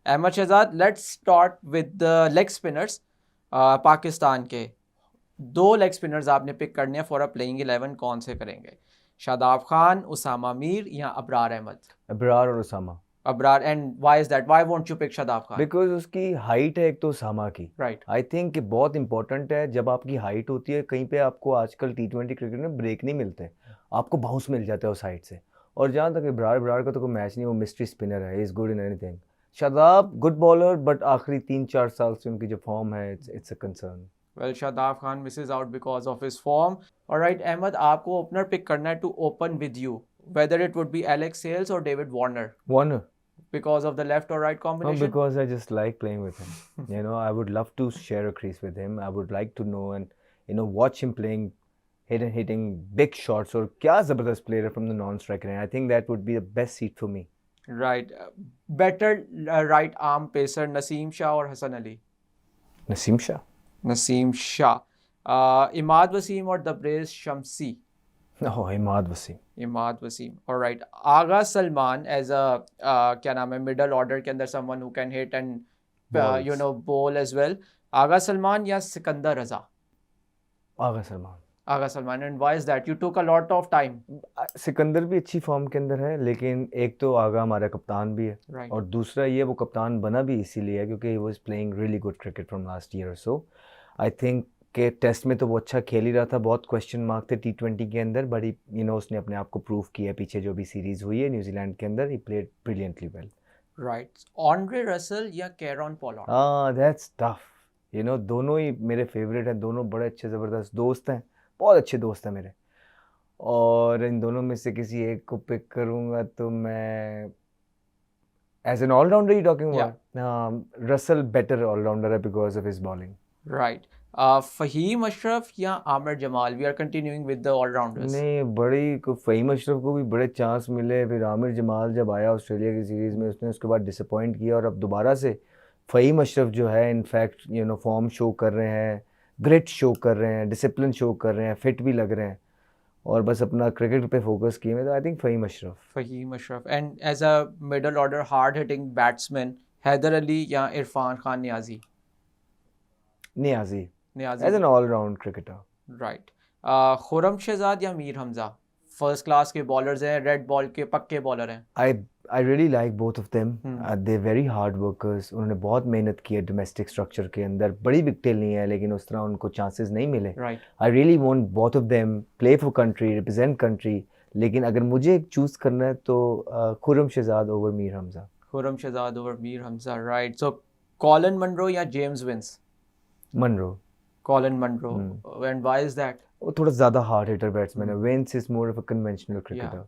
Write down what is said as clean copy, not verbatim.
Ahmad Shahzad, let's start with the leg spinners. Pakistan के दो leg spinners आपने पिक करने हैं फॉर अ प्लेइंग 11, कौन से करेंगे? शादाब खान, उसामा मीर या अबरार अहमद? अबरार और Usama. Abrar, and why is that? Why won't you pick Shadab Khan? Because उसकी हाइट है एक तो उसामा की। राइट। आई थिंक बहुत इंपॉर्टेंट है जब आपकी हाइट होती है, कहीं पे आपको आजकल T20 क्रिकेट में ब्रेक नहीं मिलते, आपको बाउंस मिल जाता है उस हाइट से। और जहाँ तक इब्रार इब्रार का तो कोई मैच नहीं, वो मिस्ट्री स्पिनर है, is good in anything. Shadab good bowler, but आखिरी 3-4 साल से उनकी जो फॉर्म है, it's a concern. Well, Shadab Khan misses out because of his form. All right Ahmed, आपको ओपनर पिक करना है to open with you, whether it would be Alex Hales और David Warner, Warner. because of the left or right combination? Because I just like playing with him. I would love to share a crease with him. I would like to know and watch him playing, hitting big shots. और क्या जबरदस्त player from the non-striker है. I think that would be the best seat for me. Right. Better right arm pacer, Naseem Shah or Hassan Ali? Naseem Shah. Naseem Shah. Imad Wasim or Tabriz Shamsi? Oh, Imad Wasim. Imad Wasim. All right. Agha Salman as a क्या नाम है, middle order के अंदर someone who can hit and bowl as well. Agha Salman या सिकंदर रजा? Agha Salman. Agha Salman, and why is that? You took a lot of time. Sikandar भी अच्छी form के अंदर है, लेकिन एक तो आगा हमारा कप्तान भी है, Right. और दूसरा ये वो कप्तान बना भी इसीलिए है क्योंकि he was playing really good cricket from last year और सो। आई थिंक के टेस्ट में तो वो अच्छा खेल ही रहा था, बहुत क्वेश्चन मार्क थे T20 के अंदर, बट उसने अपने आप को प्रूव किया। पीछे जो भी सीरीज हुई है न्यूजीलैंड के अंदर, he played brilliantly well. Right. Andre Russell या कैरन पोलार्ड? That's tough. दोनों ही मेरे फेवरेट हैं, दोनों बड़े अच्छे ज़बरदस्त दोस्त हैं, बहुत अच्छे दोस्त हैं मेरे। और इन दोनों में से किसी एक को पिक करूंगा तो मैं, as an allrounder you talking about, Russell better allrounder है because of his bowling. Right. Faheem Ashraf या Aamir Jamal? We are continuing with the allrounders. नहीं, बड़ी को फ़हीम अशरफ को भी बड़े चांस मिले, फिर आमिर जमाल जब आया ऑस्ट्रेलिया की सीरीज़ में उसने उसके बाद डिसअपॉइंट किया, और अब दोबारा से फ़हीम अशरफ जो है इनफैक्ट फॉर्म शो कर रहे हैं, ग्रिट शो कर रहे हैं, डिसिप्लिन शो कर रहे हैं, फिट भी लग रहे हैं, और बस अपना क्रिकेट पे फोकस किए मैं, तो I think Faheem Ashraf. Faheem Ashraf, and as a middle order hard hitting batsman, Haider Ali या Irfan Khan Niazi? Niazi Niazi as an allround cricketer. Right. Khurram Shahzad या मीर हमजा? फर्स्ट क्लास के बॉलर्स हैं, रेड बॉल के पक्के बॉलर हैं। I really like both of them. They very hard workers, उन्होंने बहुत मेहनत की है डोमेस्टिक स्ट्रक्चर के अंदर, बड़ी विकेट नहीं है लेकिन उस तरह उनको चांसेस नहीं मिले। Right. I really want both of them play for country, represent country, लेकिन अगर मुझे एक चूज़ करना है तो Khurram Shahzad over Mir Hamza. Khurram Shahzad over Mir Hamza, right. So Colin Munro या James Vince? Munro. Colin Munro, and why is that? वो थोड़ा ज़्यादा हार्ड हिटर बैट्समैन है, Vince is more of a conventional cricketer.